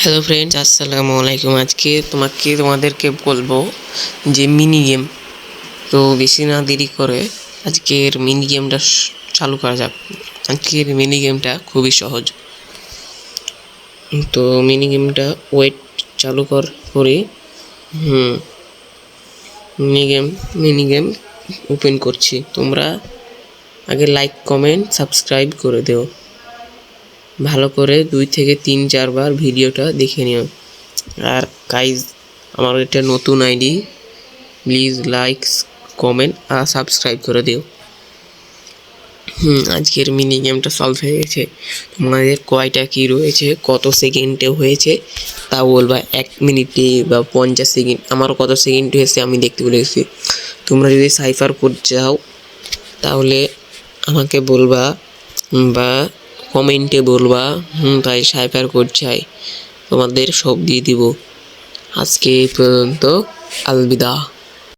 Hello friends, আসসালামু আলাইকুম। আজকে তোমাদেরকে বলবো যে মিনি গেম। তো বেশি না দেরি করে আজকের মিনি গেমটা চালু করা যাক। আজকের মিনি গেমটা খুবই সহজ। তো মিনি গেমটা ওয়েট চালু করি। মিনি গেম ওপেন করছি। তোমরা আগে লাইক, কমেন্ট, সাবস্ক্রাইব করে দিও। ভালো করে 2 থেকে 3-4 বার ভিডিওটা দেখে নিও। আর গাইজ, আমার এটা নতুন আইডি, প্লিজ লাইক, কমেন্ট আর সাবস্ক্রাইব করে দিও। আজকের মিনি গেমটা সলভ হয়ে গেছে। তোমাদের কয়টা কি রয়েছে, কত সেকেন্ডে হয়েছে তা বলবা। 1 মিনিটে বা 50 সেকেন্ড, আমারও কত সেকেন্ড হয়েছে আমি দেখতে ভুলে গেছি। তোমরা যদি সাইফার কোড চাও তাহলে আমাকে বলবা বা কমেন্টে বলবা ভাই সাইফার কোড চাই, তোমাদের সব দিয়ে দিব। আজকে এই পর্যন্ত, আলবিদা।